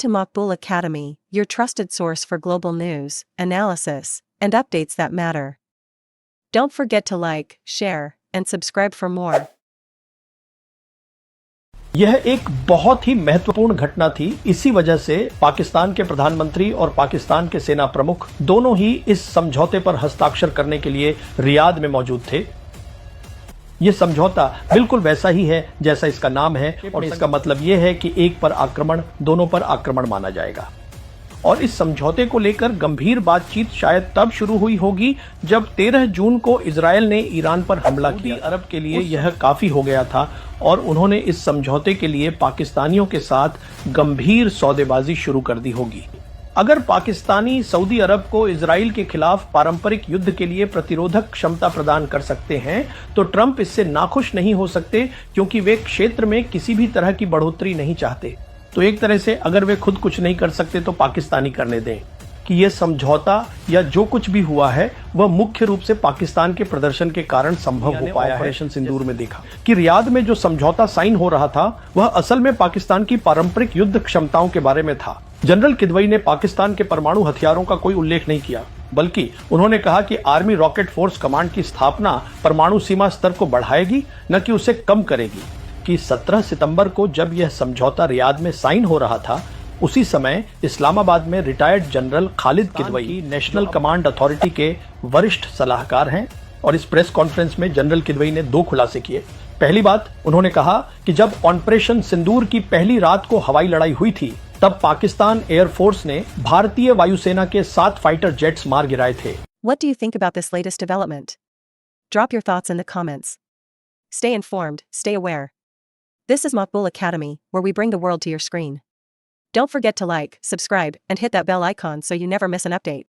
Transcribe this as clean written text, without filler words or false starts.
to Maqbool Academy, your trusted source for global news, analysis, and updates that matter. Don't forget to like, share, and subscribe for more. यह एक बहुत ही महत्वपूर्ण घटना थी। इसी वजह से पाकिस्तान के प्रधानमंत्री और पाकिस्तान के सेना प्रमुख दोनों ही इस समझौते पर हस्ताक्षर करने के लिए रियाद में मौजूद थे। यह समझौता बिल्कुल वैसा ही है जैसा इसका नाम है और इसका मतलब यह है कि एक पर आक्रमण दोनों पर आक्रमण माना जाएगा। और इस समझौते को लेकर गंभीर बातचीत शायद तब शुरू हुई होगी जब 13 जून को इजरायल ने ईरान पर हमला किया। सऊदी अरब के लिए यह काफी हो गया था और उन्होंने इस समझौते के लिए पाकिस्तानियों के साथ गंभीर सौदेबाजी शुरू कर दी होगी। अगर पाकिस्तानी सऊदी अरब को इजराइल के खिलाफ पारंपरिक युद्ध के लिए प्रतिरोधक क्षमता प्रदान कर सकते हैं तो ट्रंप इससे नाखुश नहीं हो सकते, क्योंकि वे क्षेत्र में किसी भी तरह की बढ़ोतरी नहीं चाहते। तो एक तरह से अगर वे खुद कुछ नहीं कर सकते तो पाकिस्तानी करने दें। कि यह समझौता या जो कुछ भी हुआ है वह मुख्य रूप से पाकिस्तान के प्रदर्शन के कारण संभव हो पाया है। ऑपरेशन सिंदूर में देखा कि रियाद में जो समझौता साइन हो रहा था वह असल में पाकिस्तान की पारंपरिक युद्ध क्षमताओं के बारे में था। जनरल किदवई ने पाकिस्तान के परमाणु हथियारों का कोई उल्लेख नहीं किया, बल्कि उन्होंने कहा कि आर्मी रॉकेट फोर्स कमांड की स्थापना परमाणु सीमा स्तर को बढ़ाएगी, न कि उसे कम करेगी। कि 17 सितंबर को जब यह समझौता रियाद में साइन हो रहा था, उसी समय इस्लामाबाद में retired general Khalid Kidwai national command authority के वरिष्ठ सलाहकार हैं। और इस प्रेस कॉन्फ्रेंस में जनरल किदवई ने 2 खुलासे किए। पहली बात, उन्होंने कहा कि जब ऑपरेशन सिंदूर की पहली रात को हवाई लड़ाई हुई थी तब पाकिस्तान एयरफोर्स ने भारतीय वायुसेना के 7 फाइटर जेट्स मार गिराए थे। What do you think about this latest development? Drop your thoughts in the comments. Stay informed, stay aware. This is Maqbool Academy, where we bring the world to your screen. Don't forget to like, subscribe, and hit that bell icon so you never miss an update.